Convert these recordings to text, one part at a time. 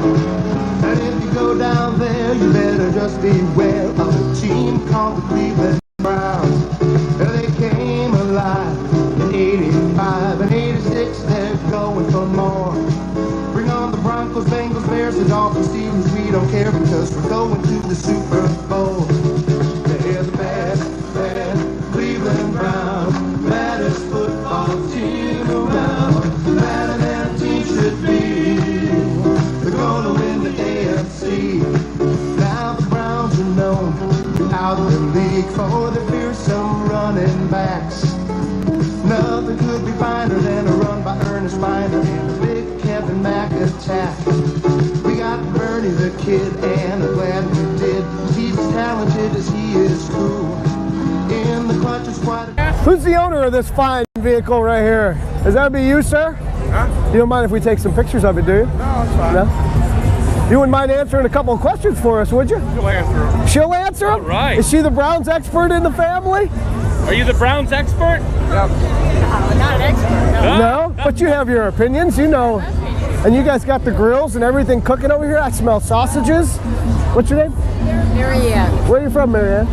And if you go down there, you better just beware of a team called the Cleveland Browns. They came alive in 85 and 86, they're going for more. Bring on the Broncos, Bengals, Bears, the Dolphins, Steelers, we don't care because we're going to the Super Bowl. They're the bad Cleveland Browns, baddest football team around, better than a team should be. They're gonna win the AFC. Now the Browns are known throughout the league for their fearsome running backs. Nothing could be finer than a run by Ernest Miner and a big Kevin Mack attack. We got Bernie the Kid, and I'm glad we did. He's as talented as he is cool. In the clutch is quite a... Who's the owner of this fine vehicle right here? Is that be you, sir? Huh? You don't mind if we take some pictures of it, do you? No, it's fine. No? You wouldn't mind answering a couple of questions for us, would you? She'll answer them. She'll answer them? All right. Is she the Browns expert in the family? Are you the Browns expert? Yep. Not an expert, no. No? But you have your opinions, you know. And you guys got the grills and everything cooking over here. I smell sausages. What's your name? Marianne, Where are you from, Marianne?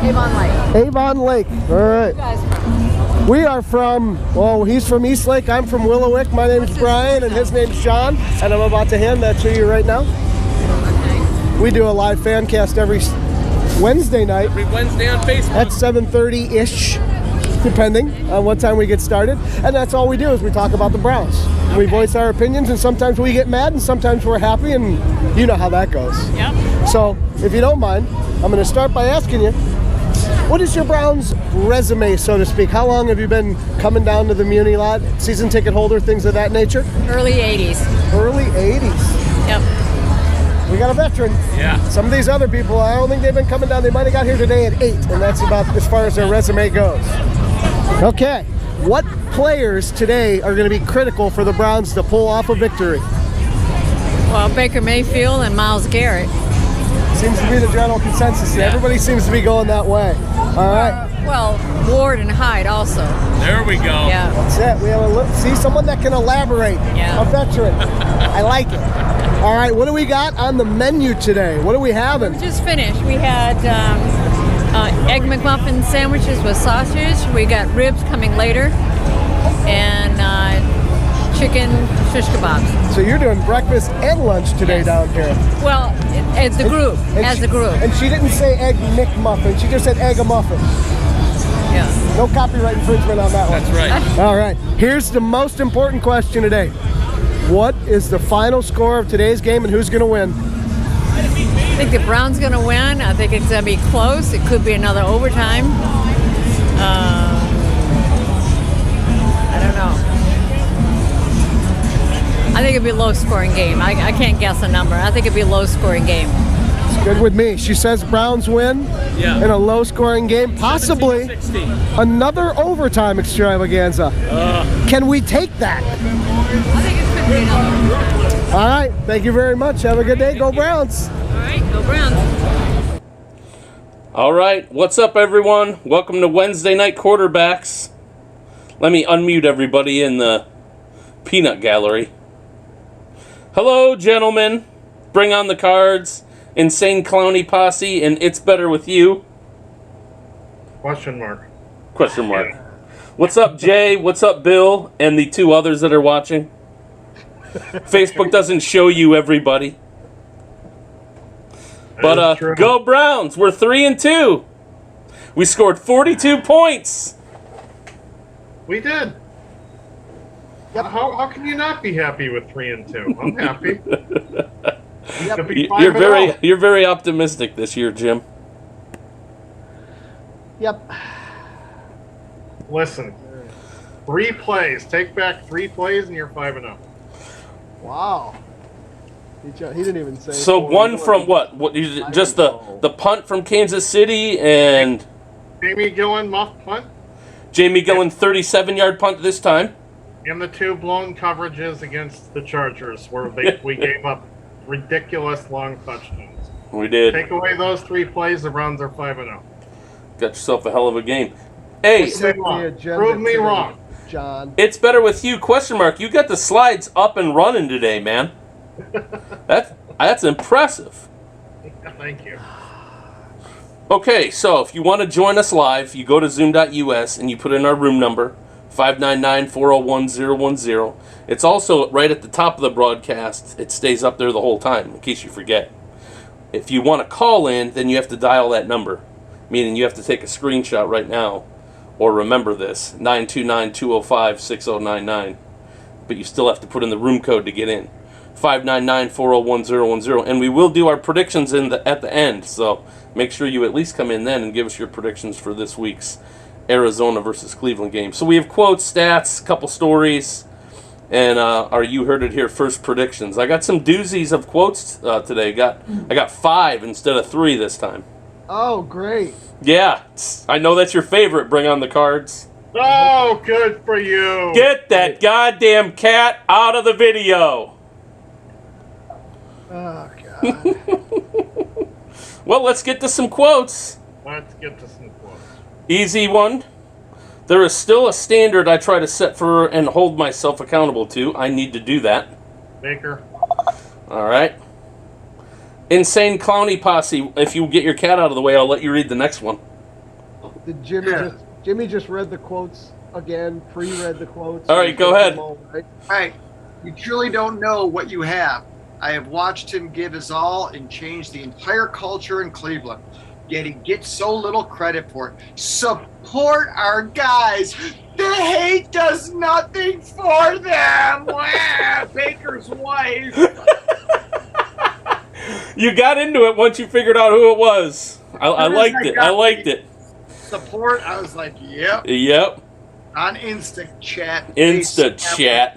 Avon Lake. Avon Lake. All right. You guys from? We are from, well, he's from East Lake. I'm from Willowick. My name's Brian, and his name's Sean. And I'm about to hand that to you right now. Okay. We do a live fan cast every Wednesday night Every Wednesday on Facebook. at 7:30-ish, depending on what time we get started. And that's all we do is we talk about the Browns. We voice our opinions, and sometimes we get mad, and sometimes we're happy, and you know how that goes. Yep. So, if you don't mind, I'm going to start by asking you, what is your Browns resume, so to speak? How long have you been coming down to the Muni lot, season ticket holder, things of that nature? Early 80s. Early 80s. Yep. We got a veteran. Yeah. Some of these other people, I don't think they've been coming down. They might have got here today at 8, and that's about as far as their resume goes. Okay. What players today are going to be critical for the Browns to pull off a victory? Well, Baker Mayfield and Myles Garrett. Seems to be the general consensus. Yeah. Everybody seems to be going that way. All right. Well, Ward and Hyde also. There we go. Yeah. That's it. We have a look. See, someone that can elaborate. Yeah. A veteran. I like it. All right. What do we got on the menu today? What are we having? Just finished. We had Egg McMuffin sandwiches with sausage. We got ribs coming later. And chicken shish kebabs. So you're doing breakfast and lunch today Yes. down here. Well, as the group. As a group. And she didn't say egg McMuffin. She just said egg a muffin. Yeah. No copyright infringement on that one. That's right. All right. Here's the most important question today. What is the final score of today's game, and who's going to win? I think the Browns going to win. I think it's going to be close. It could be another overtime. I don't know. I think it'd be a low-scoring game. I can't guess a number. I think it'd be a low-scoring game. It's good with me. She says Browns win Yeah. in a low-scoring game, possibly 16. another overtime extravaganza. Can we take that? I think it could be another overtime. All right. Thank you very much. Have a good day. Go Browns. All right, go Browns. All right. What's up, everyone? Welcome to Wednesday Night Quarterbacks. Let me unmute everybody in the peanut gallery. Hello, gentlemen. Bring on the cards. Insane Clowny Posse, and It's Better With You. Question mark. Question mark. What's up, Jay? What's up, Bill? And the two others that are watching. Facebook doesn't show you everybody. But That is true. go Browns. We're 3-2. We scored 42 points. We did. How can you not be happy with 3-2? I'm happy. Could be 5-0. You're very optimistic this year, Jim. Yep. Listen, 3 plays. Take back 3 plays, and you're 5-0. Wow. He didn't even say. So one from what? Just the punt from Kansas City and Jamie Gillen muff punt, Jamie Gillen 37-yard punt this time. and the 2 blown coverages against the Chargers, where we gave up ridiculous long touchdowns. We did. Take away those 3 plays, the Browns are 5-0. Got yourself a hell of a game. Hey, Prove me wrong. John. It's Better With You, question mark. You got the slides up and running today, man. That's impressive. Thank you. Okay, so if you want to join us live, you go to zoom.us and you put in our room number, 599-401-010. It's also right at the top of the broadcast. It stays up there the whole time, in case you forget. If you want to call in, then you have to dial that number, meaning you have to take a screenshot right now, or remember this, 929-205-6099. But you still have to put in the room code to get in, 599-401-010. And we will do our predictions at the end, so make sure you at least come in then and give us your predictions for this week's Arizona versus Cleveland game. So we have quotes, stats, a couple stories, and our You Heard It Here first predictions. I got some doozies of quotes today. I got 5 instead of 3 this time. Oh, great. Yeah, I know that's your favorite. Bring on the cards. Oh, good for you. Get that goddamn cat out of the video. Oh, God. Well, let's get to some quotes. Let's get to some quotes. Easy one. There is still a standard I try to set for and hold myself accountable to. I need to do that. Baker. All right. Insane Clowny Posse. If you get your cat out of the way, I'll let you read the next one. Did Jimmy just read the quotes again, pre-read the quotes? All right, go ahead. Right. You truly don't know what you have. I have watched him give his all and change the entire culture in Cleveland. Yet he gets so little credit for it. Support our guys. The hate does nothing for them. Wow, Baker's wife. You got into it once you figured out who it was. I liked it. I liked it. Support. I was like, yep. Yep. On Insta chat. Insta-chat.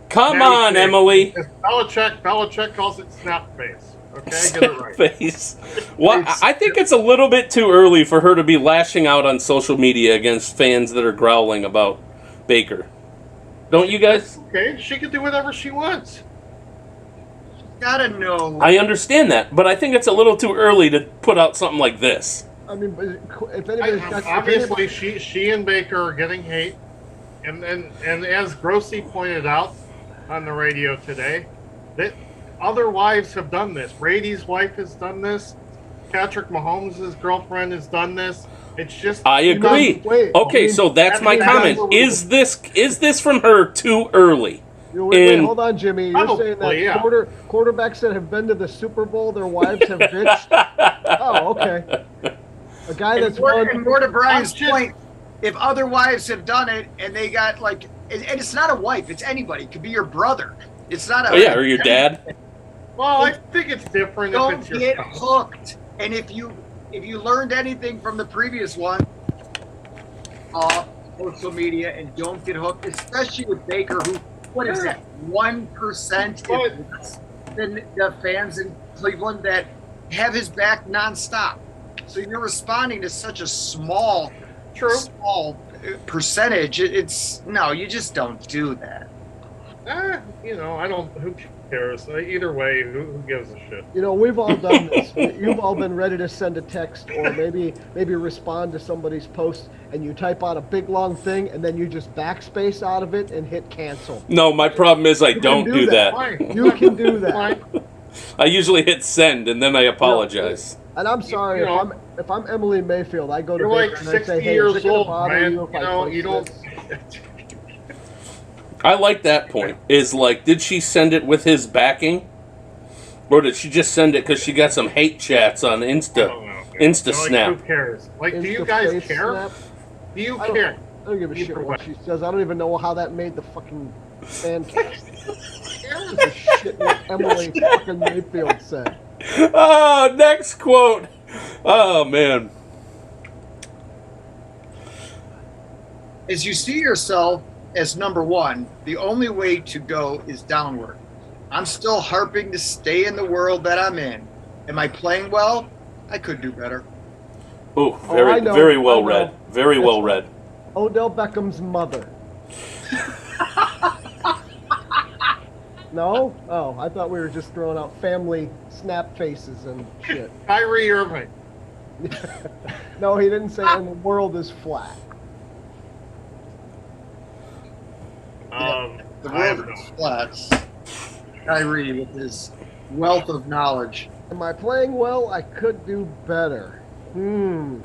Come on, Emily. Belichick calls it snap face. Okay, get it right. Face. Well, I think it's a little bit too early for her to be lashing out on social media against fans that are growling about Baker. Don't you guys? Okay, she can do whatever she wants. Gotta know. I understand that, but I think it's a little too early to put out something like this. I mean, if anybody's got... Obviously, she and Baker are getting hate. And as Grossi pointed out on the radio today, that other wives have done this. Brady's wife has done this. Patrick Mahomes' girlfriend has done this. It's just... I agree. Okay, so that's my comment. Is this from her too early? Wait, hold on, Jimmy. You're saying that yeah. quarterbacks that have been to the Super Bowl, their wives have bitched? Oh, okay. A guy that's won... And more to Brian's point, if other wives have done it and they got like... And it's not a wife. It's anybody. It could be your brother. It's not a... Oh, yeah, or your dad. Well, I think it's different if it's your... Don't get hooked. And if you learned anything from the previous one, social media, and don't get hooked, especially with Baker, who... What is that? 1% than the fans in Cleveland that have his back nonstop. So you're responding to such a small percentage. It's no, you just don't do that. I don't. Who cares? Either way, who gives a shit? We've all done this. You've all been ready to send a text or maybe respond to somebody's post, and you type out a big long thing, and then you just backspace out of it and hit cancel. No, my problem is I don't do that. You can do that. I usually hit send, and then I apologize. And I'm sorry if I'm Emily Mayfield, I go to You're Baker like and I 60 say, hey, years is it gonna old, bother man. you if I post You don't. this? I like that point. Is like, did she send it with his backing? Or did she just send it because she got some hate chats on Insta Snap? Who cares? Like, do you Insta guys face care? snap? Do you care? I don't give a shit what she says. I don't even know how that made the fucking fan cast. The shit what Emily fucking Mayfield said. Oh, next quote. Oh, man. As you see yourself as number one, the only way to go is downward. I'm still harping to stay in the world that I'm in. Am I playing well? I could do better. Oh, very well read. Very well read. Odell Beckham's mother. No? Oh, I thought we were just throwing out family snap faces and shit. Kyrie Irving. No, he didn't say and the world is flat. The world is flat. Kyrie with his wealth of knowledge. Am I playing well? I could do better. I'm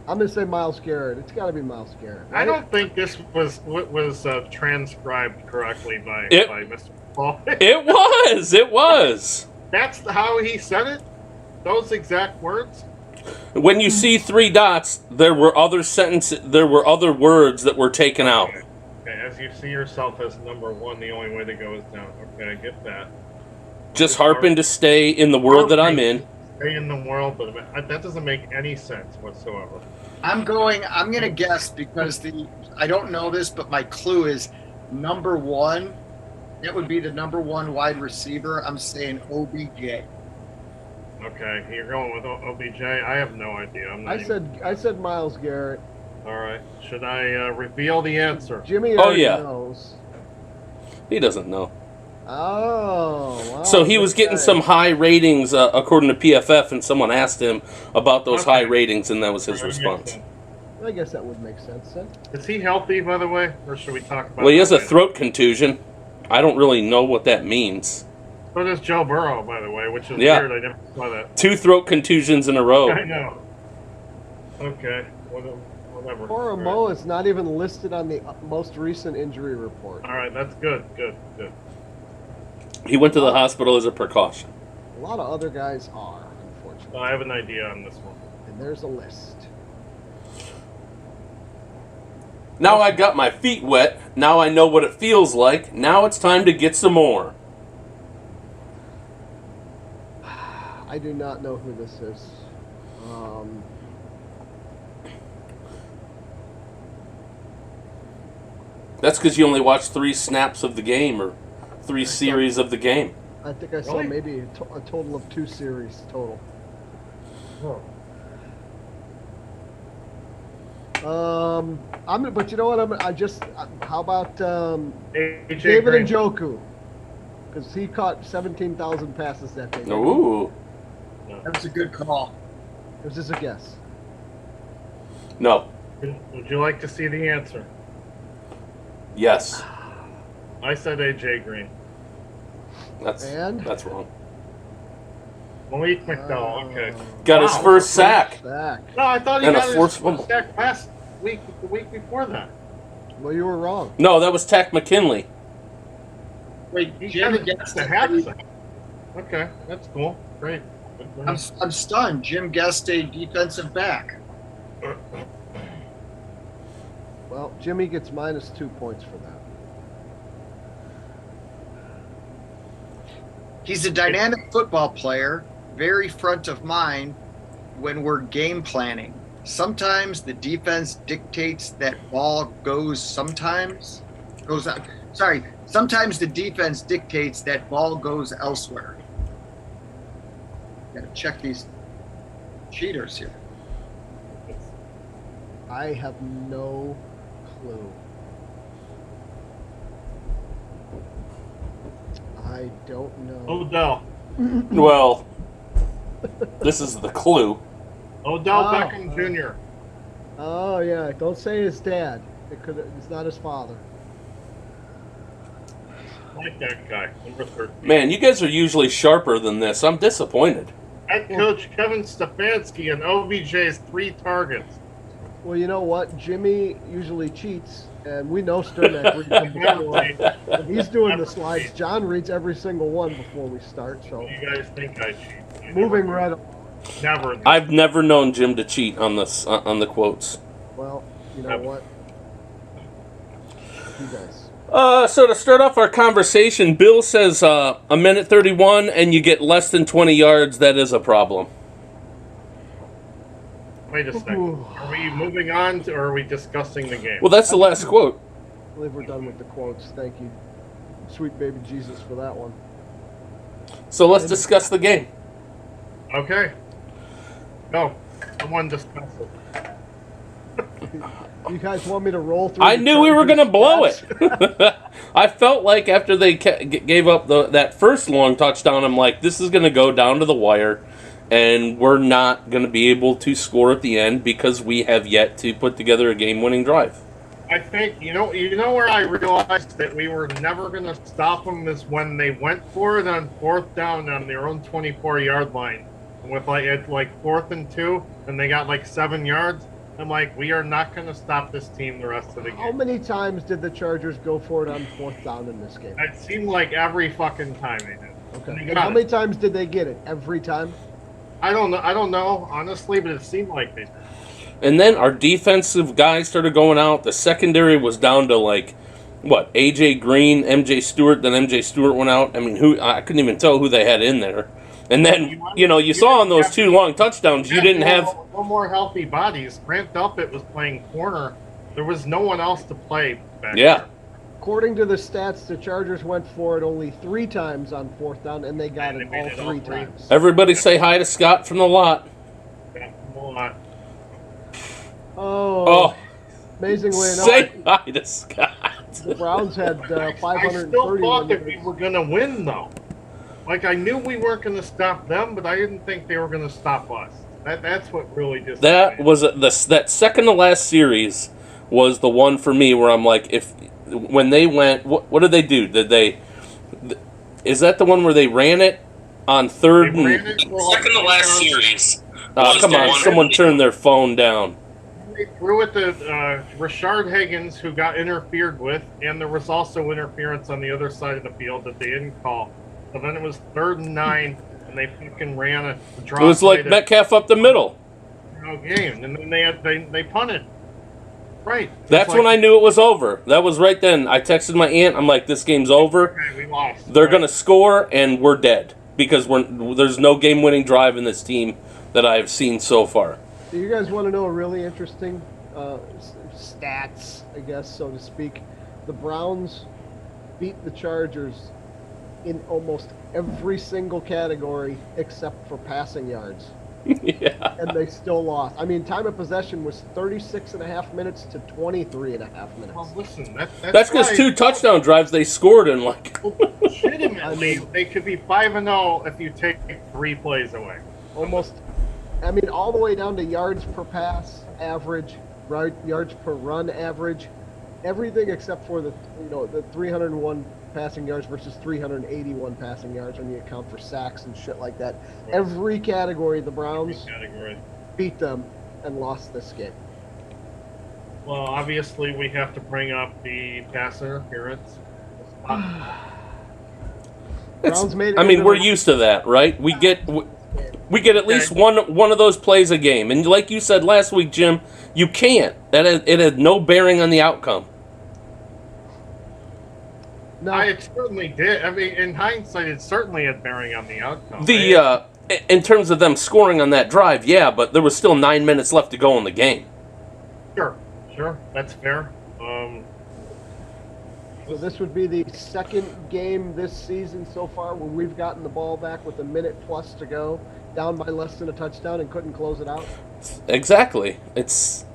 going to say Myles Garrett. It's got to be Myles Garrett. Right? I don't think this was transcribed correctly by Mr. Paul. It was. That's how he said it? Those exact words? When you see 3 dots, there were other words that were taken out. Okay, as you see yourself as number 1, the only way to go is down. Okay, I get that. Just harping to stay in the world that I'm in. Stay in the world, but that doesn't make any sense whatsoever. I'm going to guess because I don't know this, but my clue is number 1. That would be the number 1 wide receiver. I'm saying OBJ. Okay, you're going with OBJ. I have no idea. I said Myles Garrett. All right. Should I reveal the answer? Jimmy knows. He doesn't know. Oh, wow. So he was getting some high ratings according to PFF, and someone asked him about those high ratings, and that was his response. I guess that would make sense then. Is he healthy, by the way, or should we talk about? Well, he has a throat contusion. I don't really know what that means. So does Joe Burrow, by the way, which is weird. I never saw that. 2 throat contusions in a row. I know. Okay, whatever. Poor Mo is not even listed on the most recent injury report. All right, that's good. He went to the hospital as a precaution. A lot of other guys are, unfortunately. I have an idea on this one. And there's a list. Now I got my feet wet. Now I know what it feels like. Now it's time to get some more. I do not know who this is. That's because you only watched 3 snaps of the game or 3 series of the game. I think I saw maybe a total of 2 series total. Oh. But you know what? How about AJ David Green. Njoku? Because he caught 17,000 passes that day. Ooh. That's a good call. Was this a guess? No. Would you like to see the answer? Yes. I said AJ Green. That's wrong. Malik McDowell. Okay. Got his first sack. No, I thought he And a got his forced first fumble. sack last week, the week before that. Well, you were wrong. No, that was Tack McKinley. Wait, He Jim got guessed the half sack. Okay, that's cool. Great. I'm stunned. Jim guessed a defensive back. Well, Jimmy gets -2 points for that. He's a dynamic football player, very front of mind when we're game planning. Sometimes the defense dictates that ball sometimes the defense dictates that ball goes elsewhere. Got to check these cheaters here. I have no clue. I don't know. Odell. Well, this is the clue. Odell Beckham Jr. Oh yeah, don't say his dad. It's not his father. I like that guy, number 13. Man, you guys are usually sharper than this. I'm disappointed. Head coach Kevin Stefanski and OBJ's 3 targets. Well, you know what? Jimmy usually cheats, and we know Sternak reads them before. When he's doing the slides, John reads every single one before we start. So You guys think I cheat? moving right on. Never. I've never known Jim to cheat on this on the quotes. Well, you know what? You guys. So to start off our conversation, Bill says a minute 31 and you get less than 20 yards. That is a problem. Wait a second. Are we moving on, or are we discussing the game? Well, that's the last quote. I believe we're done with the quotes. Thank you, sweet baby Jesus, for that one. So let's discuss the game. Okay. Go. Someone discuss it. You guys want me to roll through? I the knew we were going to blow it. stats? I felt like after they gave up that first long touchdown, I'm like, this is going to go down to the wire, and we're not going to be able to score at the end because we have yet to put together a game-winning drive. I think you know where I realized that we were never going to stop them is when they went for it on 4th down on their own 24-yard line with it's like 4th and 2, and they got like 7 yards. I'm like, we are not going to stop this team the rest of the game. How many times did the Chargers go for it on 4th down in this game? It seemed like every fucking time they did. Okay. They And got how it. many times did they get it? Every time? I don't know honestly, but it seemed like they did. And then our defensive guys started going out. The secondary was down to like, what, AJ Green, MJ Stewart. Then MJ Stewart went out. I mean, I couldn't even tell who they had in there. And then, you saw on those 2 long touchdowns, you didn't have... No more healthy bodies. Grant Delpit was playing corner. There was no one else to play back there. According to the stats, the Chargers went for it only 3 times on 4th down, and they got And it they all made it all 3 three. times. Everybody say hi to Scott from the lot. Yeah, hold on. Oh, amazingly enough, say hi to Scott. the Browns had I 530. still thought that we were going to win, though. Like, I knew we weren't going to stop them, but I didn't think they were going to stop us. That's what really just... That was that second to last series was the one for me where I'm like, when they went, what did they do? Is that the one where they ran it on 3rd and... Second to last series. come on, someone turn their phone down. They threw it to Rashard Higgins, who got interfered with, and there was also interference on the other side of the field that they didn't call. So then it was 3rd and 9, and they fucking ran a drop. It was like Metcalf up the middle. Game, and then they punted. Right. That's when I knew it was over. That was right then. I texted my aunt. I'm like, this game's over. Okay, we lost. They're going to score, and we're dead. Because there's no game-winning drive in this team that I have seen so far. Do you guys want to know a really interesting stats, I guess, so to speak? The Browns beat the Chargers in almost every single category except for passing yards. Yeah. And they still lost. I mean, time of possession was 36.5 minutes to 23.5 minutes. Well, listen, That's because 2 touchdown drives they scored in like... legitimately, they could be 5-0 if you take 3 plays away. Almost, I mean, all the way down to yards per pass average, right? Yards per run average, everything except for the 301 passing yards versus 381 passing yards when you account for sacks and shit like that. Right. Every category, the Browns Category. beat them and lost this game. Well, obviously, we have to bring up the pass interference. Browns made it I mean, into we're the- used to that, right? We get at least one of those plays a game, and like you said last week, Jim, you can't. It had no bearing on the outcome. No, It certainly did. I mean, in hindsight, it certainly had bearing on the outcome. In terms of them scoring on that drive, yeah, but there was still 9 minutes left to go in the game. Sure, that's fair. so this would be the second game this season so far where we've gotten the ball back with a minute plus to go, down by less than a touchdown, and couldn't close it out. Exactly. It's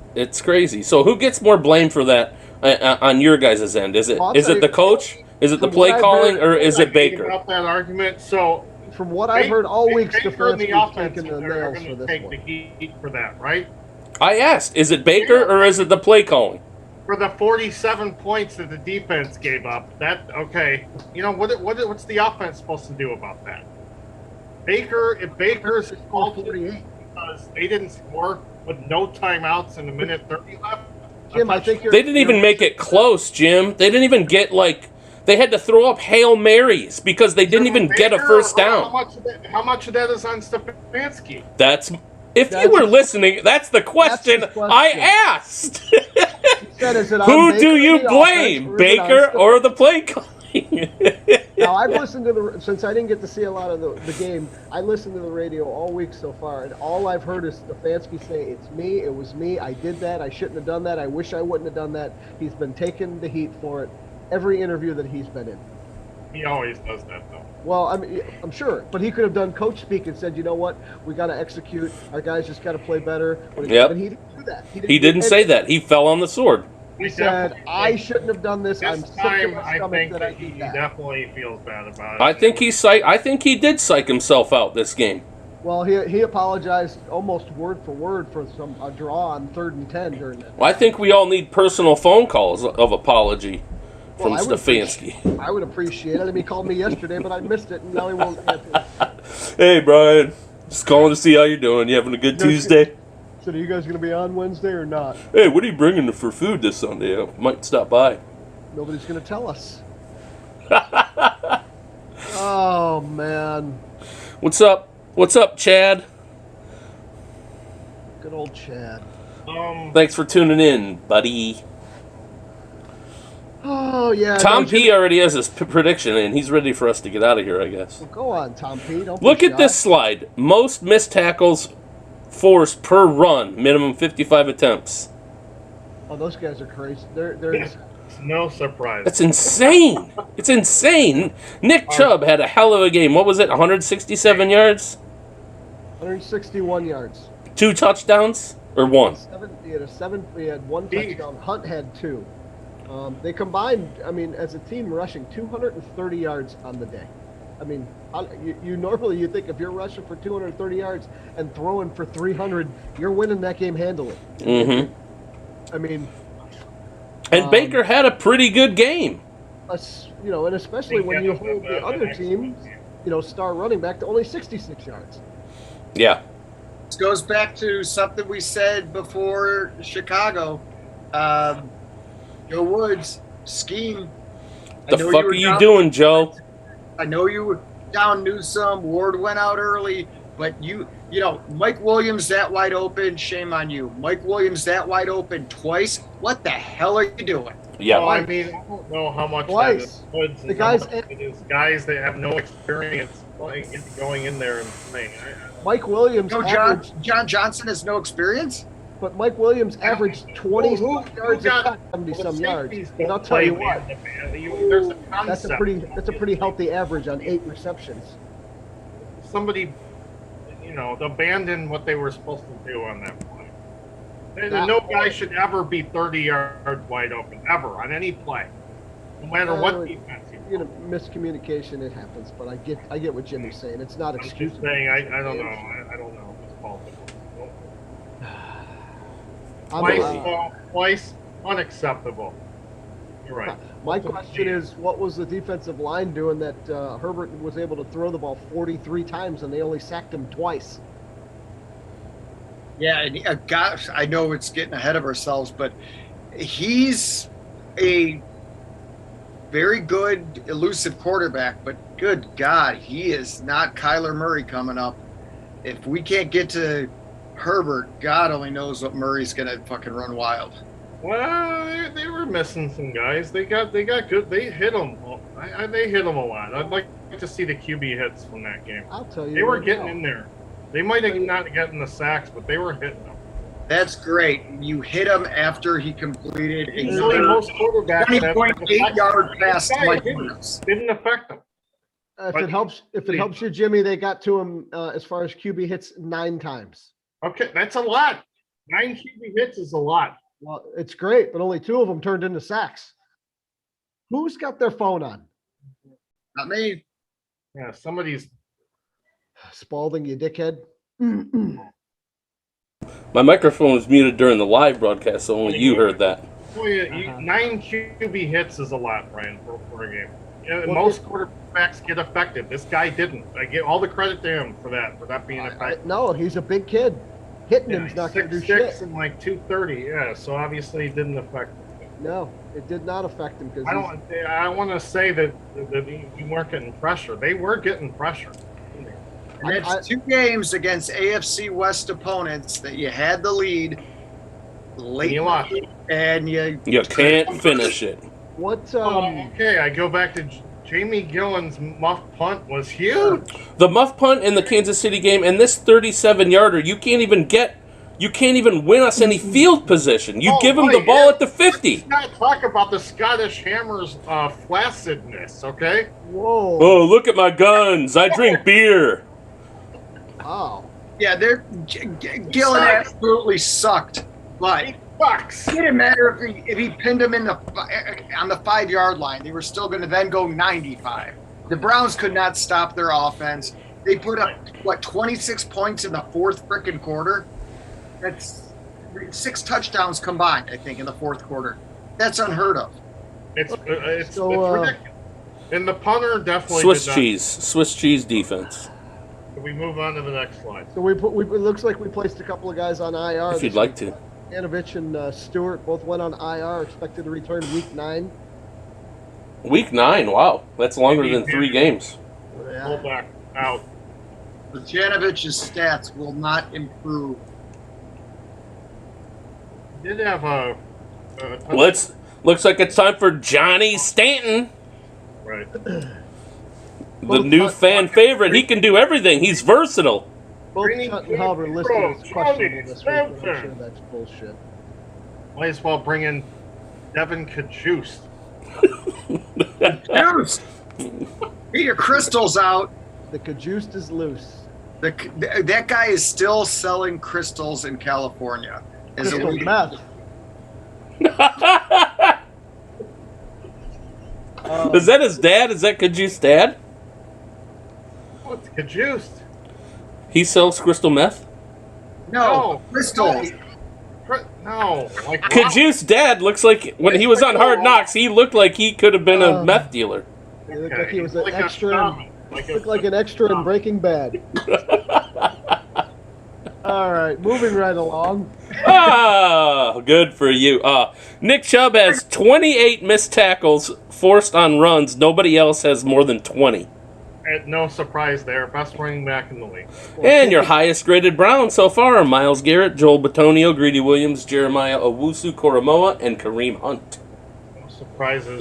crazy. So who gets more blame for that on your guys' end? Is it the coach? Is it the play calling, or is it Baker? About that argument, so From what I've heard all week, Baker and the Stefanski's offense taking the are nails for going to this take one. the heat for that, right? I asked, is it Baker or is it the play calling? For the 47 points that the defense gave up, okay. You know what's the offense supposed to do about that? If Baker's fault 48. because they didn't score with no timeouts and a minute 30 left. Jim, I think They didn't even make it close, Jim. They didn't even get they had to throw up Hail Marys because they didn't even get a first down. How much of that is on Stefanski? If you were listening, that's the question the question. I asked. Said, is it on Who Baker, do you the blame, offense, or is it on Baker Stefanski? or the play calling? Now, I've listened to since I didn't get to see a lot of the game, I listened to the radio all week so far, and all I've heard is Stefanski say, it's me, it was me, I did that, I shouldn't have done that, I wish I wouldn't have done that. He's been taking the heat for it every interview that he's been in. He always does that, though. Well, I'm sure, but he could have done coach speak and said, you know what, we got to execute, our guys just got to play better. Yep. But he didn't do that. He didn't say that. He fell on the sword. He said, I shouldn't have done this. I'm This sick to time, my I stomach think that I he did that. definitely feels bad about it. I think he did psych himself out this game. Well, he apologized almost word for word for a draw on 3rd and 10 during that. Well, I think we all need personal phone calls of apology from Stefanski. I would appreciate it. He called me yesterday, but I missed it, and now he won't answer. Hey, Brian. Just calling to see how you're doing. You having a good Tuesday? So are you guys going to be on Wednesday or not? Hey, what are you bringing for food this Sunday? I might stop by. Nobody's going to tell us. Oh, man. What's up? What's up, Chad? Good old Chad. Thanks for tuning in, buddy. Oh, yeah. Tom P. already has his prediction, and he's ready for us to get out of here, I guess. Well, go on, Tom P. Don't Look be at shy. this slide. Most missed tackles forced per run, minimum 55 attempts. Oh, those guys are crazy. They're No surprise. That's insane. It's insane. Nick Chubb had a hell of a game. What was it, 167 yards? 161 yards. 2 touchdowns? Or 1? He had 1 touchdown. Hunt had 2. They combined, as a team, rushing 230 yards on the day. You normally you think if you're rushing for 230 yards and throwing for 300, you're winning that game handily. Mm-hmm. And Um, Baker had a pretty good game. And especially when you hold the other team, star running back to only 66 yards. Yeah. This goes back to something we said before Chicago. Joe Woods, scheme. The fuck are you doing, Joe? I know you were down Newsome. Ward went out early, but Mike Williams that wide open. Shame on you. Mike Williams that wide open twice. What the hell are you doing? Yeah. Well, I don't know how much Twice. that is Woods and The guys- how much it is guys that have no experience going in there and playing. Mike Williams averaged, John Johnson has no experience? but Mike Williams averaged 20 yards a cut, 70-some yards. And I'll tell you what, There's a concept. that's a pretty healthy average on 8 receptions. Somebody, abandoned what they were supposed to do on that play. No guy should ever be 30 yards wide open, ever, on any play. No matter what defense you Miscommunication, it happens, but I get what Jimmy's saying. It's not I'm just excusable. saying, I don't know. I don't know if it's possible. Twice, unacceptable. You're right. My question is, what was the defensive line doing that Herbert was able to throw the ball 43 times and they only sacked him twice? Yeah, and gosh, I know it's getting ahead of ourselves, but he's a very good, elusive quarterback, but good God, he is not Kyler Murray coming up. If we can't get to Herbert, God only knows what Murray's going to fucking run wild. Well, they were missing some guys. They got good. They hit them. They hit them a lot. I'd like to see the QB hits from that game. I'll tell you. They were right getting now. in there. They might have not gotten the sacks, but they were hitting them. That's great. You hit him after he completed a Usually most quarterbacks have 20.8 yard pass to Mike didn't, Williams. didn't affect them. If it helps you, Jimmy, they got to him as far as QB hits 9 times. Okay, that's a lot. 9 QB hits is a lot. Well, it's great, but only 2 of them turned into sacks. Who's got their phone on? Not me. Yeah, somebody's. Spalding, you dickhead. My microphone was muted during the live broadcast, so only you heard that. Boy, 9 QB hits is a lot, Brian, for a game. Well, Most quarterbacks get effective. This guy didn't. I give all the credit to him for that being effective. No, he's a big kid. Hitting him's not going to do 6'6" shit. and like 230. Yeah, so obviously it didn't affect him. No, it did not affect him because I want to say that you weren't getting pressure. They were getting pressure. And that's 2 games against AFC West opponents that you had the lead late, And you lost. and you can't finish it. what? Okay, I go back to Jamie Gillen's muff punt was huge. The muff punt in the Kansas City game and this 37-yarder, you can't even win us any field position. You give him the ball at the 50. Let's not talk about the Scottish Hammer's flaccidness, okay? Whoa! Oh, look at my guns. I drink beer. Wow! Yeah, Gillen absolutely sucked, but Bucks. it didn't matter if he pinned him on the 5-yard line. They were still going to then go 95. The Browns could not stop their offense. They put up, 26 points in the fourth frickin' quarter? That's 6 touchdowns combined, I think, in the fourth quarter. That's unheard of. It's ridiculous. And the punter definitely Swiss cheese defense. Can we move on to the next slide? So it looks like we placed a couple of guys on IR. If you'd like to. Anovich and Stewart both went on IR, expected to return week 9. Week 9, wow. That's longer than 3 games. Pull back out. Janovich's stats will not improve. He did have a looks like it's time for Johnny Stanton. right. The new fan favorite. He can do everything. He's versatile. Both Hunt and Halber listed as questionable this week, but I'm sure that's bullshit. Might as well bring in Devin Kajust. Juice! Get your crystals out. The Kajust is loose. That guy is still selling crystals in California. Crystal meth. Is that his dad? Is that Kajust's dad? What's Kajust? He sells crystal meth? No, crystals. No. Like, Kajust's dad looks like, when he was on Hard Knocks, he looked like he could have been a meth dealer. He looked like he was an Like extra. Looked like an extra in Breaking Bad. All right, moving right along. Good for you. Nick Chubb has 28 missed tackles forced on runs. Nobody else has more than 20. No surprise there. Best running back in the league. And your highest graded Browns so far are Myles Garrett, Joel Bitonio, Greedy Williams, Jeremiah Owusu-Koramoah, and Kareem Hunt. No surprises.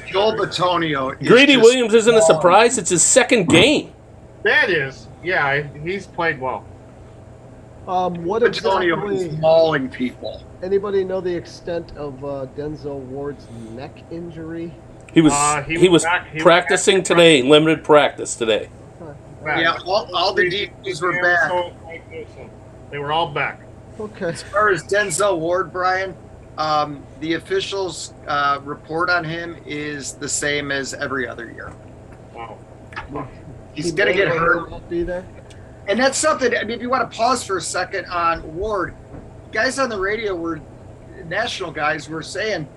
Joel Bitonio. Greedy Williams isn't a surprise. It's his second game. That is. Yeah, he's played well. What Bitonio is exactly? mauling people. Anybody know the extent of Denzel Ward's neck injury? He was practicing today, limited practice today. Yeah, all the DBs were back. They were all back. Okay. As far as Denzel Ward, Brian, the officials' report on him is the same as every other year. Wow. He's going to get hurt. Won't be there. And that's something, I mean, if you want to pause for a second on Ward, guys on the radio national guys were saying,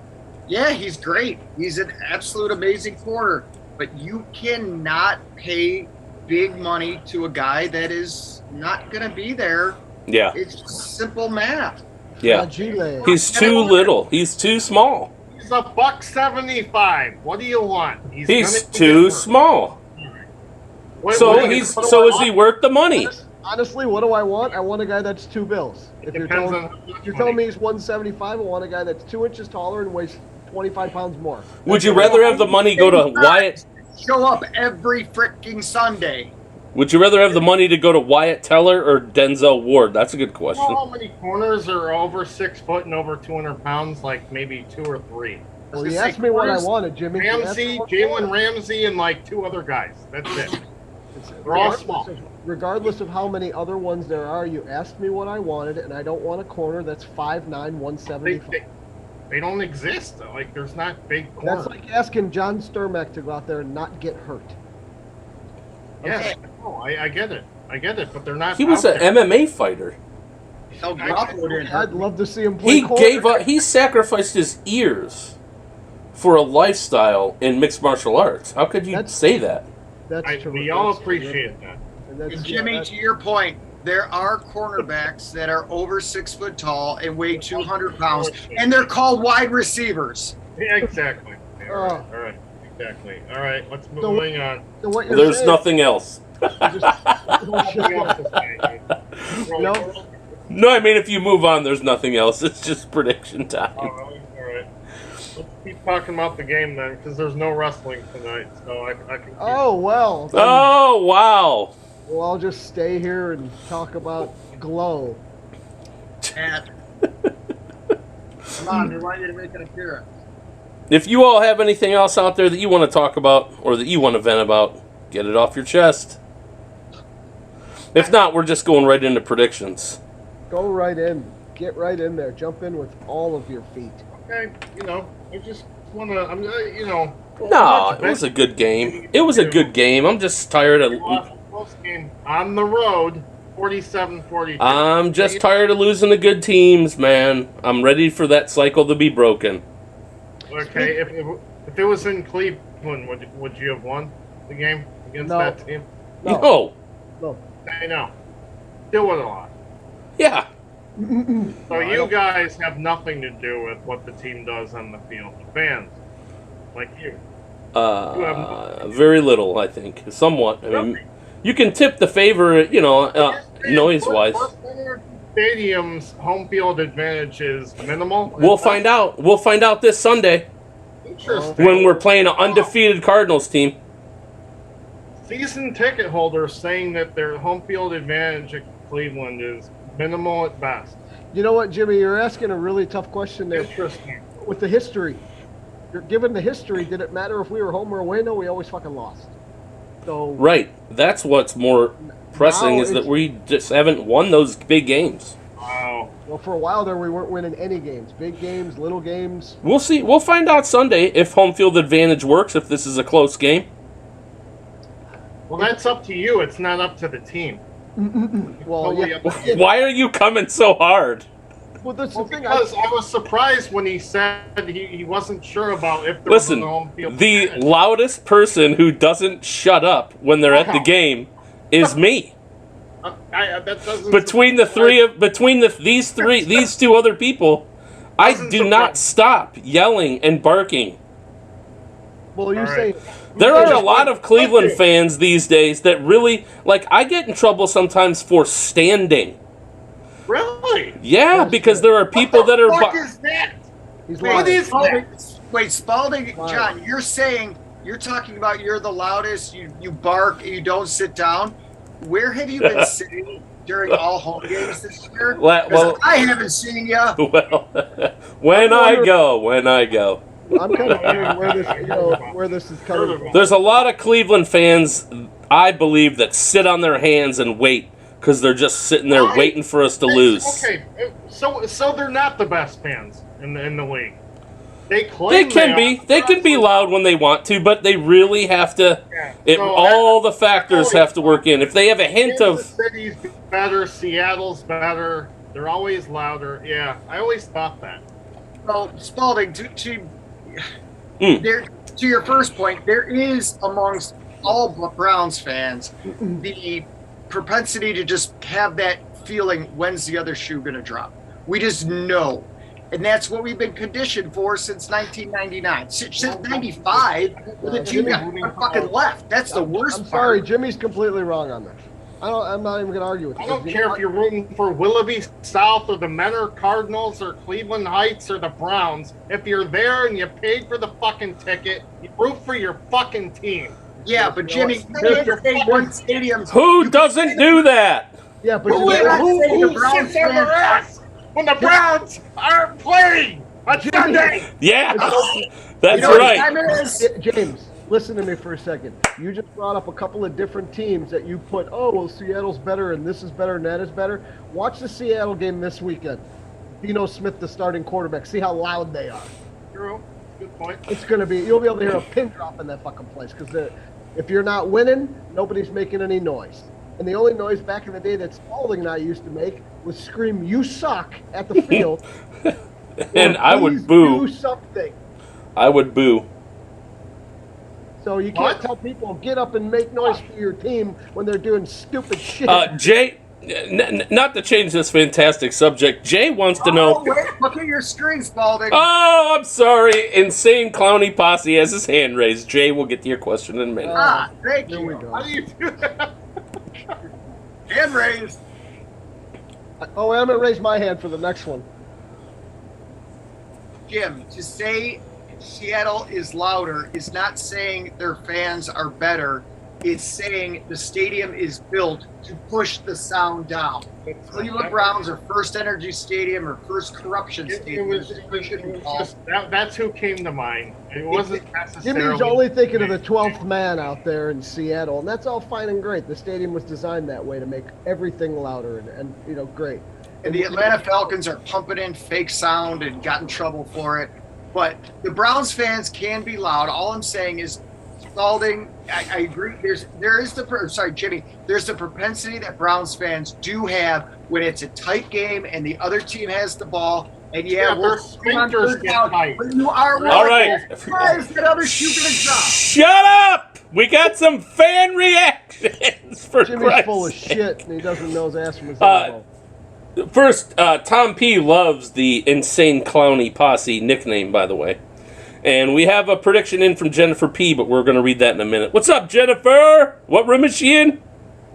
yeah, he's great. He's an absolute amazing corner. But you cannot pay big money to a guy that is not going to be there. Yeah. It's simple math. Yeah. He's too little. He's too small. He's a $175. What do you want? He's too small. So is he worth the money? Honestly, what do I want? I want a guy that's $2 bills. If you're telling me he's 175, I want a guy that's 2 inches taller and weighs 25 pounds more. Would you rather have the money go to Wyatt? Show up every freaking Sunday. Would you rather have the money to go to Wyatt Teller or Denzel Ward? That's a good question. You know how many corners are over 6 foot and over 200 pounds? Like maybe 2 or 3. Well, you asked me what I wanted, Jimmy. Jalen Ramsey, and like 2 other guys. That's it. They're all small. Regardless of how many other ones there are, you asked me what I wanted, and I don't want a corner that's 5'9", 175. They don't exist. Like, there's not big corners. That's like asking John Sturmack to go out there and not get hurt. Yes, I get it. But they're not. He was an MMA fighter. I'd love to see him play He sacrificed his ears for a lifestyle in mixed martial arts. How could you say that? We all appreciate that. And Jimmy, to your point, there are cornerbacks that are over 6 foot tall and weigh 200 pounds, and they're called wide receivers. Yeah, exactly. All right. Exactly. All right, let's move on. There's nothing else. No, I mean, if you move on, there's nothing else. It's just prediction time. All right. Let's keep talking about the game then, because there's no wrestling tonight, so I can keep... Oh, well. Oh, wow. Well, I'll just stay here and talk about Glow. Come on, you're ready to make an appearance. If you all have anything else out there that you want to talk about or that you want to vent about, get it off your chest. If not, we're just going right into predictions. Go right in. Get right in there. Jump in with all of your feet. Okay, I just want to, No, it was a good game. I'm just tired of... game on the road, 47-42. I'm just tired of losing to good teams, man. I'm ready for that cycle to be broken. Okay, if it was in Cleveland, would you have won the game against that team? No. I know. Still would have lost. Yeah. So you guys have nothing to do with what the team does on the field. The fans, like you. Very little, I think. Somewhat. I mean, you can tip the favor, noise-wise. Stadium's home field advantage is minimal. We'll find out. We'll find out this Sunday Interesting. when we're playing an undefeated Cardinals team. Season ticket holders saying that their home field advantage at Cleveland is minimal at best. You know what, Jimmy? You're asking a really tough question there. Interesting. With the history, given the history, did it matter if we were home or away? No, we always fucking lost. So Right. That's what's more pressing is that we just haven't won those big games. Wow. well, for a while there, we weren't winning any games. Big games, little games. We'll see. We'll find out Sunday if home field advantage works, if this is a close game. Well, that's up to you. It's not up to the team. Well, Totally yeah. up to you. Why are you coming so hard? Well, that's Well, the thing. because I was surprised when he said he wasn't sure about if there was Listen, a home field the advantage. loudest person who doesn't shut up when they're at the game is me. That doesn't Between the three of these two other people, I Doesn't do not surprise- stop yelling and barking. Well, you're All saying right. There are a lot of Cleveland fans these days that really, like, I get in trouble sometimes for standing. Really? Yeah, because there are people that are... What is that? he's Wait, lying. Spalding, Lying. John, you're talking about you're the loudest, you bark, you don't sit down. Where have you been sitting during all home games this year? Well- 'Cause I haven't seen you. Well, when I go. I'm kind of wondering where this is coming from. There's a lot of Cleveland fans, I believe, that sit on their hands and wait because they're just sitting there waiting for us to lose. Okay, so they're not the best fans in the league. They They claim can be. They can be loud when they want to, but they really have to. All the factors have to work in. If they have a hint Kansas of, City's better, Seattle's better. They're always louder. Yeah, I always thought that. Well, Spalding, to your first point, there is amongst all Browns fans the propensity to just have that feeling, when's the other shoe going to drop? We just know. And that's what we've been conditioned for since 1999. Since 95, the team got fucking left. That's the worst I'm sorry, part. Jimmy's completely wrong on this. I'm not even going to argue with you. I don't care if you're rooting for Willoughby South or the Menor Cardinals or Cleveland Heights or the Browns. If you're there and you paid for the fucking ticket, you root for your fucking team. Yeah, but Jimmy, you can't say one stadium's... who doesn't do that? Yeah, but Who you sits on their ass when the Browns aren't playing on Sunday? Yeah, You that's know what right. time it is? James, listen to me for a second. You just brought up a couple of different teams that you put, oh, well, Seattle's better and this is better and that is better. Watch the Seattle game this weekend. Dino Smith, the starting quarterback. See how loud they are. True. Good point. It's going to be, you'll be able to hear a pin drop in that fucking place because if you're not winning, nobody's making any noise. And the only noise back in the day that Spalding and I used to make was scream, you suck, at the field. And Or, I "Please would boo. Do something. I would boo. So you can't What? tell people, get up and make noise for your team when they're doing stupid shit. Jay, not to change this fantastic subject, Jay wants to know. Oh, wait, look at your screen, Spalding. Oh, I'm sorry. Insane Clowny Posse has his hand raised. Jay, we'll get to your question in a minute. Thank There you. we go. How do you do that? Hand raised. Oh, I'm going to raise my hand for the next one. Jim, to say Seattle is louder is not saying their fans are better. It's saying the stadium is built to push the sound down. Cleveland Browns are First Energy Stadium or First Corruption Stadium. That's who came to mind. It wasn't necessarily. Jimmy's only thinking of the 12th man out there in Seattle, and that's all fine and great. The stadium was designed that way to make everything louder and great. And the Atlanta Falcons are pumping in fake sound and got in trouble for it. But the Browns fans can be loud. All I'm saying is Spalding, I agree. Sorry, Jimmy. There's the propensity that Browns fans do have when it's a tight game and the other team has the ball, and their sphincters get tight. when you are All right. why is that other shoe gonna drop? Shut up! We got some fan reactions for Jimmy's Christ's full of sake. shit, and he doesn't know his ass from his elbow. First, Tom P. loves the Insane Clowny Posse nickname, by the way. And we have a prediction in from Jennifer P., but we're going to read that in a minute. What's up, Jennifer? What room is she in?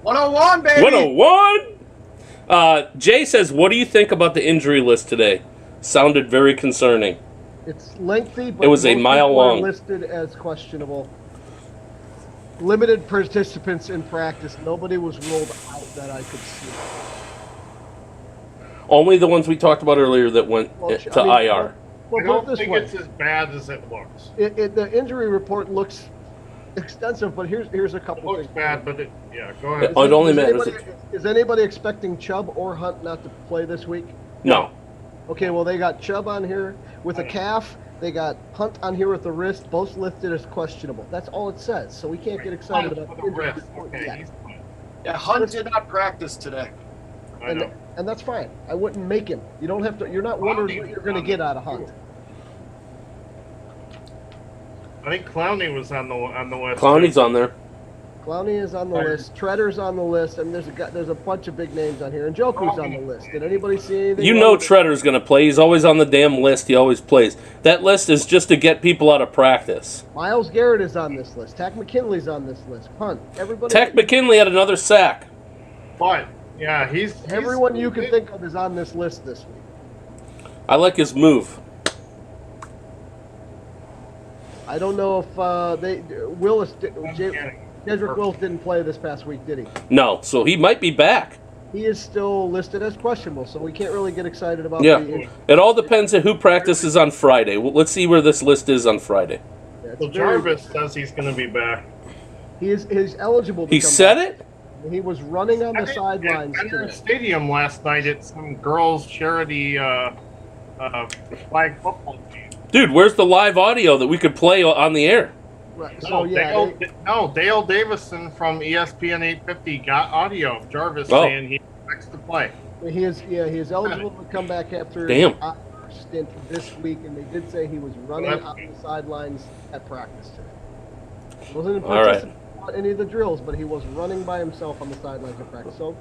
101, baby. 101? Jay says, what do you think about the injury list today? Sounded very concerning. It's lengthy, but It was a most mile people are long. listed as questionable. Limited participants in practice. Nobody was ruled out that I could see. Only the ones we talked about earlier that went Well, to I mean, IR. Well, I put it don't this think way. it's as bad as it looks. The injury report looks extensive, but here's a It couple looks things. bad, but yeah, go ahead. It only matters. Is anybody expecting Chubb or Hunt not to play this week? No. Okay, well, they got Chubb on here with a calf. They got Hunt on here with the wrist, both listed as questionable. That's all it says, so we can't get excited about With the the injury wrist. report Okay, yet. he's fine. Yeah, Hunt did not practice today. I know. And that's fine. I wouldn't make him. You don't have to. You're not wondering what you're going to get out of Hunt. I think Clowney was on the list. Clowney's on there. Clowney is on the list. Treader's on the list, and there's a bunch of big names on here. And Joku's on the list. Did anybody see anything? You wrong know with it? Treader's going to play. He's always on the damn list. He always plays. That list is just to get people out of practice. Miles Garrett is on this list. Tack McKinley's on this list. Hunt. Everybody. Tech McKinley had another sack. But yeah, he's Everyone you can think of is on this list this week. I like his move. I don't know if Jedrick Wills didn't play this past week, did he? No, so he might be back. He is still listed as questionable, so we can't really get excited about Yeah. the. It all depends on who practices on Friday. Well, let's see where this list is on Friday. Yeah, it's Well, very- Jarvis says he's going to be back. He's eligible to He come said back. it? He was running on the sidelines At today. stadium last night at some girls' charity flag football team. Dude, where's the live audio that we could play on the air? Right. No, So yeah, Dale Davison from ESPN 850 got audio of Jarvis Oh. saying he expects to play. he is eligible to come back after Damn. a stint this week, and they did say he was running Well, on the sidelines at practice today. He wasn't All right. participating in any of the drills, but he was running by himself on the sidelines at practice. So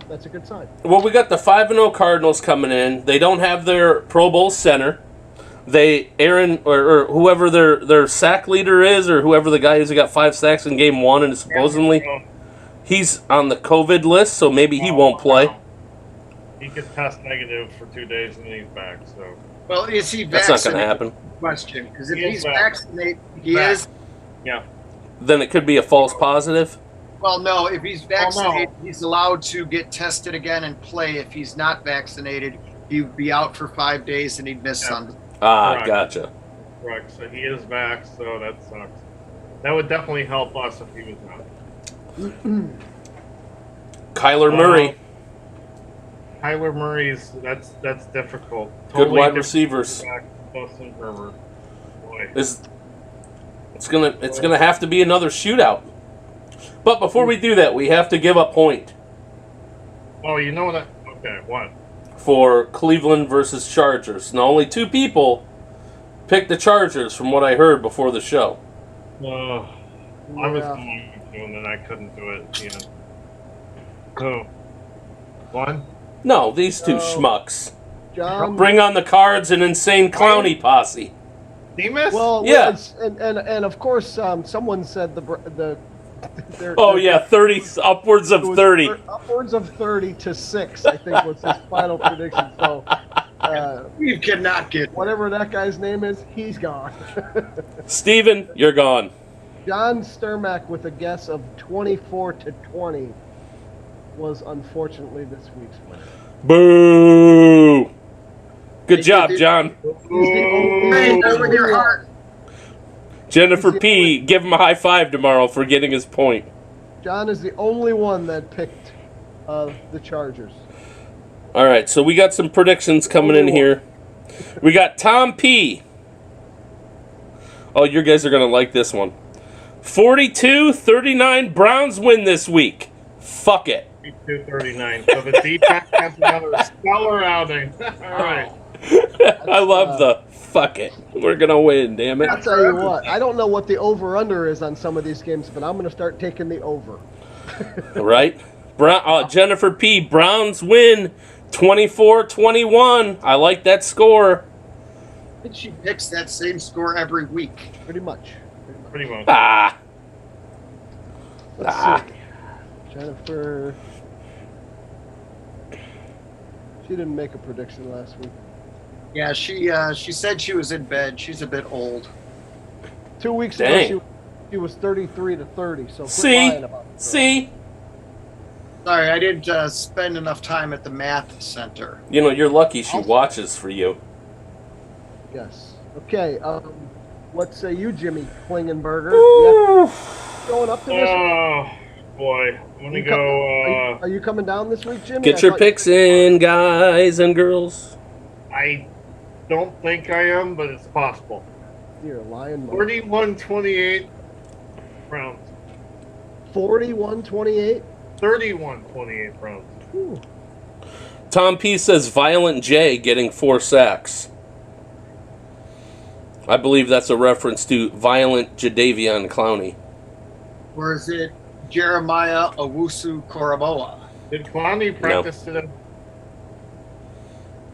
that's a good sign. Well, we got the 5-0 Cardinals coming in. They don't have their Pro Bowl center. Aaron or whoever their sack leader is, or whoever the guy is who got 5 sacks in game 1, and supposedly he's on the COVID list, so maybe he won't play. He could test negative for 2 days and then he's back. So Well, is he That's vaccinated? not going to happen. Question, because if He is he's back. vaccinated, he Back. is. yeah, Then it could be a false positive. Well, no, if he's vaccinated, no. he's allowed to get tested again and play. If he's not vaccinated, he'd be out for 5 days and he'd miss Yeah. Sunday. Ah, Correct. gotcha. correct. So he is back. So that sucks. That would definitely help us if he was not. Kyler Murray, Kyler Murray's that's difficult. good wide different receivers. back to Justin Herbert. Boy. It's gonna have to be another shootout. But before we do that, we have to give a point Oh, you know that? Okay, what? for Cleveland versus Chargers. Now, only 2 people picked the Chargers from what I heard before the show. I was going to, and then I couldn't do it. You know. Who? One? No, these 2 No. schmucks. John. Bring on the Cards and Insane Clowny Posse. Demas? Well, Yeah. and of course, someone said Oh yeah, 30 upwards it of was 30. upwards of 30-6. I think was his final prediction. So, You cannot get. whatever that guy's name is, he's gone. Steven, you're gone. John Sturmack with a guess of 24-20 was unfortunately this week's winner. Boo! Good job, John. Hey, go with your heart. Jennifer P, give him a high five tomorrow for getting his point. John is the only one that picked the Chargers. All right, so we got some predictions coming in here. We got Tom P. Oh, you guys are going to like this one. 42-39 Browns win this week. Fuck it. 239. So the defense has another stellar outing. All right. I love the fuck it. We're going to win, damn it. I'll tell you what. I don't know what the over-under is on some of these games, but I'm going to start taking the over. Right? Jennifer P. Browns win 24-21. I like that score. I think she picks that same score every week. Pretty much. Pretty much. Let's see. Jennifer. She didn't make a prediction last week. Yeah, she said she was in bed. She's a bit old. 2 weeks Dang. ago, she was 33-30. So quit See? lying about it. See? Sorry, I didn't spend enough time at the math center. You know, you're lucky she watches for you. Yes. Okay. What say you, Jimmy Klingenberger? Yeah. Going up to this? Oh, boy. I'm going to go... Are you coming down this week, Jimmy? Get your picks in, guys and girls. I don't think I am, but it's possible. You're a lion. 31-28 Browns. 41-28? 31-28 Browns. Ooh. Tom P. says Violent J getting 4 sacks. I believe that's a reference to Violent Jadeveon Clowney. Or is it Jeremiah Owusu-Koramoah? Did Clowney practice today?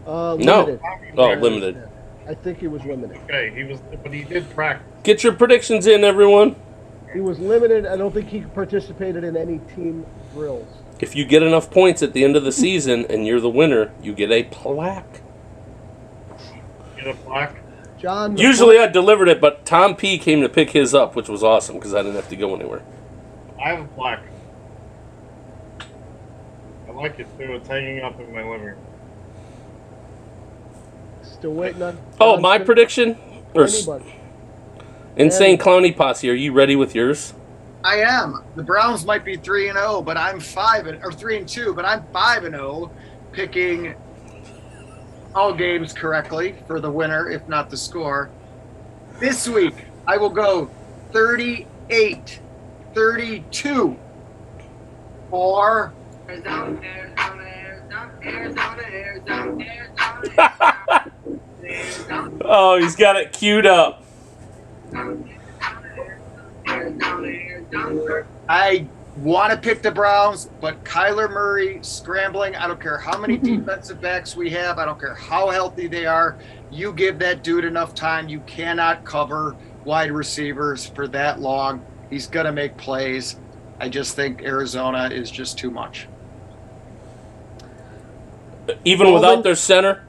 Limited. Oh, limited. I think he was limited. Okay, but he did practice. Get your predictions in, everyone. He was limited. I don't think he participated in any team drills. If you get enough points at the end of the season and you're the winner, you get a plaque. Get a plaque. John. Usually I delivered it, but Tom P. came to pick his up, which was awesome because I didn't have to go anywhere. I have a plaque. I like it too. It's hanging up in my living room. Still waiting on. Oh, my prediction? Or Anybody. Insane Clowney Posse, are you ready with yours? I am. The Browns might be 3-0, but I'm 3-2, but I'm 5-0, picking all games correctly for the winner, if not the score. This week, I will go 38-32 for Oh, he's got it queued up. I want to pick the Browns, but Kyler Murray scrambling. I don't care how many defensive backs we have. I don't care how healthy they are. You give that dude enough time. You cannot cover wide receivers for that long. He's going to make plays. I just think Arizona is just too much. Even without their center?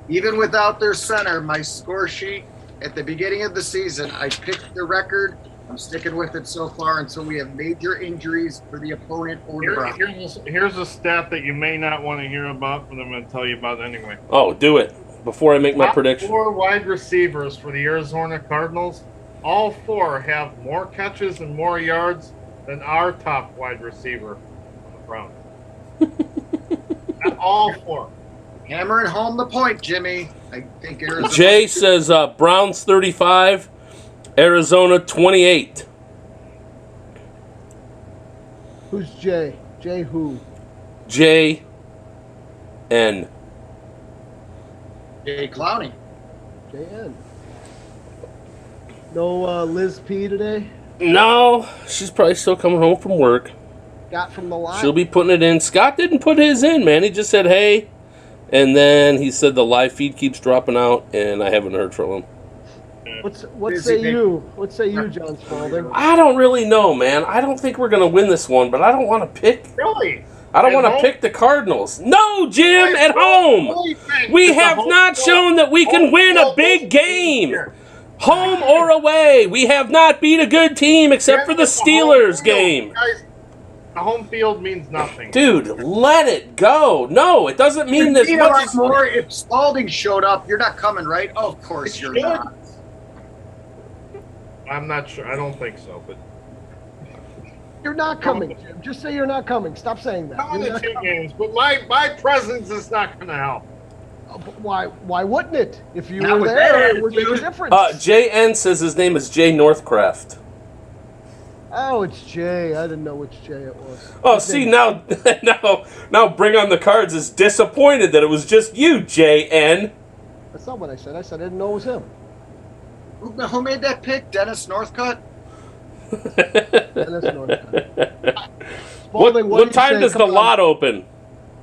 Even without their center, my score sheet at the beginning of the season, I picked the record. I'm sticking with it so far until we have major injuries for the opponent or the Browns. Here's a stat that you may not want to hear about, but I'm going to tell you about anyway. Oh, do it before I make my prediction. 4 wide receivers for the Arizona Cardinals. All 4 have more catches and more yards than our top wide receiver on the Browns. All 4. Hammering home the point, Jimmy. I think Arizona. Jay says Browns 35, Arizona 28. Who's Jay? Jay who? J N. Jay Clowney. JN. No Liz P today? No, she's probably still coming home from work. Got from the line? She'll be putting it in. Scott didn't put his in, man. He just said, hey. And then he said the live feed keeps dropping out, and I haven't heard from him. What say you? What say you, John Spalding? I don't really know, man. I don't think we're going to win this one, but I don't want to pick. Really? I don't want to pick the Cardinals. No, Jim, at home. We have not shown that we can win a big game. Home or away. We have not beat a good team except for the Steelers game. Guys, the home field means nothing. Dude, let it go. No, it doesn't mean this much. More. If Spalding showed up, you're not coming, right? Oh, of course you're not. I'm not sure. I don't think so, but You're not coming, Jim. Just say you're not coming. Stop saying that. coming You're to not 2 games, but my presence is not going to help. Why wouldn't it? If you Not were with there, that it would make a difference. JN says his name is Jay Northcraft. Oh, it's Jay. I didn't know which Jay it was. Oh, see, now Bring on the Cards is disappointed that it was just you, JN. That's not what I said. I said I didn't know it was him. Who made that pick? Dennis Northcutt? Dennis Northcutt. What time does the lot open?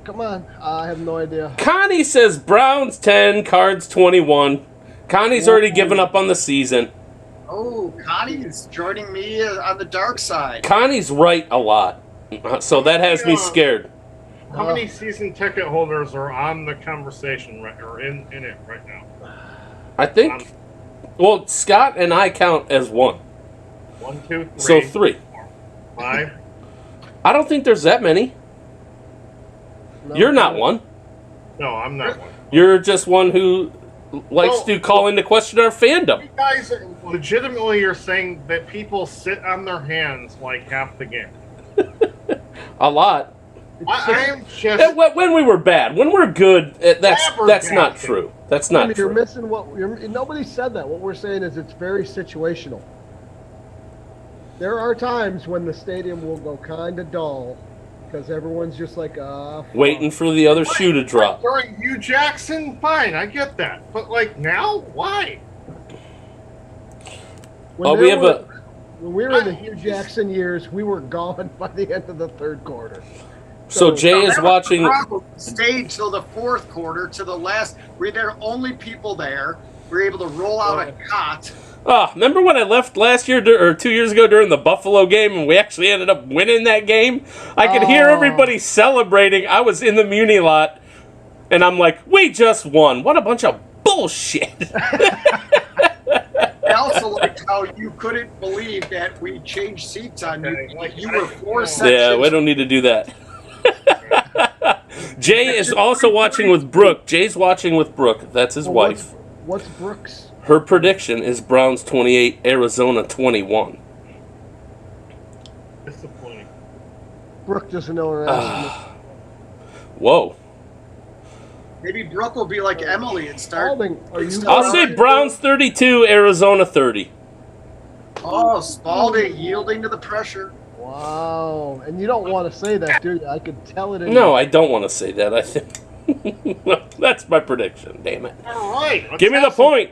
Come on. I have no idea. Connie says Browns 10, Cards 21. Connie's already given up on the season. Oh, Connie's joining me on the dark side. Connie's right a lot. So that has me scared. How many season ticket holders are on the conversation or in it right now? I think, well, Scott and I count as one. 1, 2, 3. So 3. 4, 5. I don't think there's that many. No, You're not one. No, I'm not one. You're just one who likes to call into question our fandom. You guys legitimately are saying that people sit on their hands like half the game. A lot. I'm just... When we were bad. When we're good, that's not true. That's not true. You're missing nobody said that. What we're saying is it's very situational. There are times when the stadium will go kind of dull because everyone's just like, waiting for the other shoe to drop. During Hugh Jackson, fine, I get that. But, like, now? Why? When we were in the Hugh Jackson years, we were gone by the end of the third quarter. So Jay is watching. Stayed till the fourth quarter, to the last. We're the only people there. We were able to roll out a cot. Oh, remember when I left last year or 2 years ago during the Buffalo game and we actually ended up winning that game? I could hear everybody celebrating. I was in the Muni lot, and I'm like, we just won. What a bunch of bullshit. I also liked how you couldn't believe that we changed seats on you. Like you were 4 sections. Yeah, we don't need to do that. Jay is also watching with Brooke. Jay's watching with Brooke. That's his wife. What's Brooks? Her prediction is Browns 28, Arizona 21. Disappointing. Brooke doesn't know her ass. Whoa. Maybe Brooke will be like Emily and start. I'll say Browns 32, Arizona 30. Oh, Spalding yielding to the pressure. Wow. And you don't want to say that, do you? I could tell it. No, I don't want to say that. I think that's my prediction. Damn it. All right. Give me the point.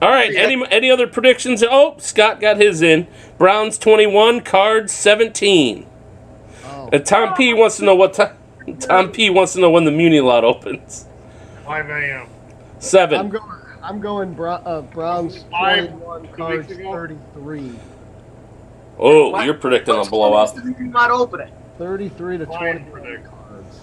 All right. Any other predictions? Oh, Scott got his in. Browns 21, Cards 17. Oh. And Tom P wants to know what time. Tom P wants to know when the Muni lot opens. 5 a.m. 7. I'm going Browns 21, Cards 33. Oh, you're predicting a blowout. The Muni lot opening? 33 to 21 Cards.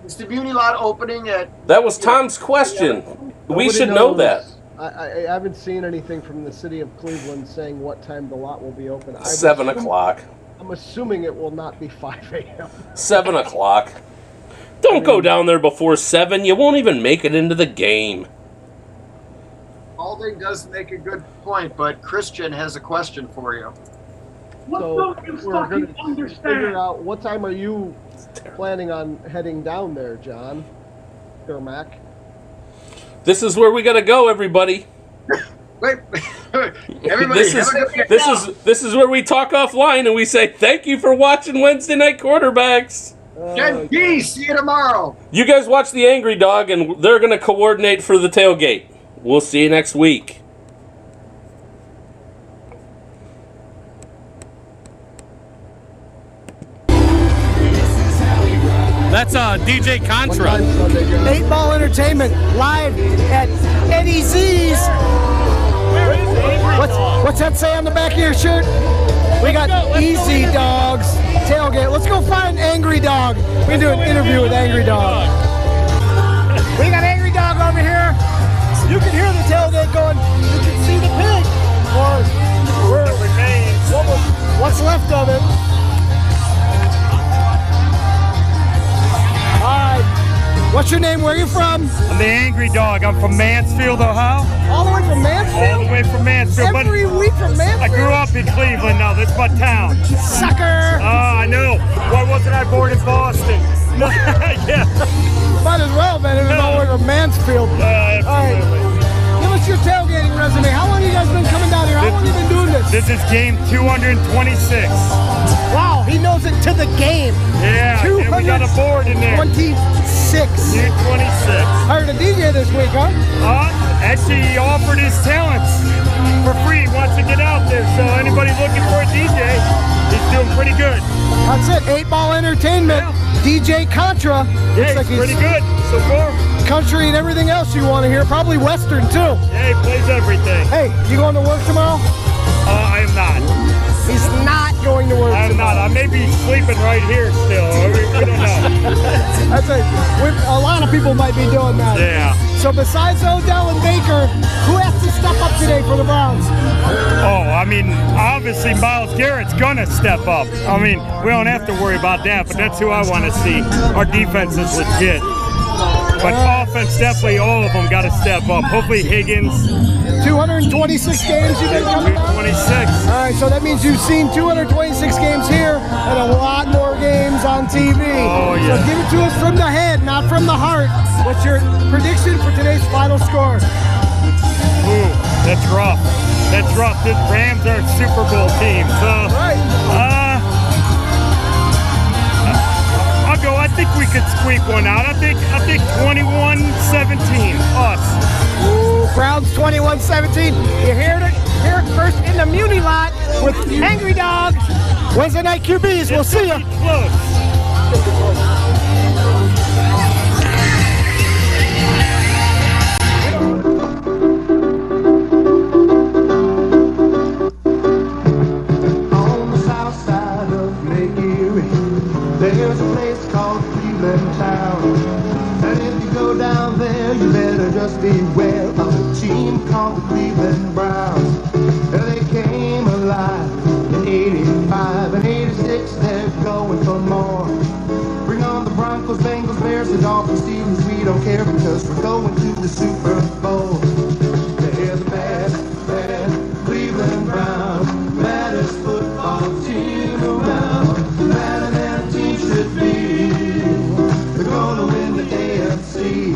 Is the Muni lot opening at? That was Tom's question. We should know that. I haven't seen anything from the city of Cleveland saying what time the lot will be open. 7 o'clock. I'm assuming it will not be 5 a.m. 7 o'clock. Don't go down there before 7. You won't even make it into the game. Spalding does make a good point, but Christian has a question for you. So we're going to figure out what time are you planning on heading down there, John? Mac. This is where we got to go, everybody. Wait, everybody. This is where we talk offline and we say thank you for watching Wednesday Night Quarterbacks. Ken P, see you tomorrow. You guys watch the Angry Dog, and they're going to coordinate for the tailgate. We'll see you next week. That's DJ Contra. 8-Ball Entertainment live at Eddie Z's. What's that say on the back of your shirt? We got Easy Dogs tailgate. Let's go find Angry Dog. We can do an interview with Angry Dog. We got Angry Dog over here. You can hear the tailgate going. You can see the pig. What's left of it. All right. What's your name? Where are you from? I'm the Angry Dog. I'm from Mansfield, Ohio. All the way from Mansfield? All the way from Mansfield. Every week from Mansfield? I grew up in Cleveland. No, that's my town. Sucker! I know. Why wasn't I born in Boston? Yeah. Might as well, man. It was all the way from Mansfield. Absolutely. All right. Give us your tailgating resume. How long have you guys been coming down here? How long have you been doing this? This is game 226. Wow, he knows it to the game. Yeah, and we got a board in there. 26. 226. Hired a DJ this week, huh? Actually, he offered his talents for free. He wants to get out there. So anybody looking for a DJ, he's doing pretty good. That's it. 8-Ball Entertainment. Yeah. DJ Contra. Yeah, Looks he's pretty good so far. Country and everything else you want to hear. Probably Western, too. Yeah, he plays everything. Hey, you going to work tomorrow? I am not. He's not going to work I'm tomorrow. not. I may be sleeping right here still. We don't know. That's it. A lot of people might be doing that. Yeah. So besides Odell and Baker, who has to step up today for the Browns? Oh, I mean, obviously Myles Garrett's gonna step up. I mean, we don't have to worry about that, but that's who I want to see. Our defense is legit. But offense, definitely all of them got to step up. Hopefully Higgins. 226 games you've been coming down? 226. All right, so that means you've seen 226 games here and a lot more games on TV. Oh, yeah. So give it to us from the head, not from the heart. What's your prediction for today's final score? Ooh, that's rough. That's rough. The Rams are a Super Bowl team. So, I'll go. I think we could squeak one out. I think 21-17, us. Ooh, Browns 21-17. You hear it first in the Muni lot with Angry Dog. Wednesday Night QBs. We'll see you. Close. On the south side of Lake Erie, there's a place called Cleveland Town. And if you go down there, you better just beware of a team called the Cleveland Browns. And they came alive in 85 and 86, they're going for more. Bring on the Broncos, Bengals, Bears, the Dolphins, Steelers, we don't care because we're going to the Super Bowl. They're the best Cleveland Browns, baddest football team around, better than a team should be. They're gonna win the AFC.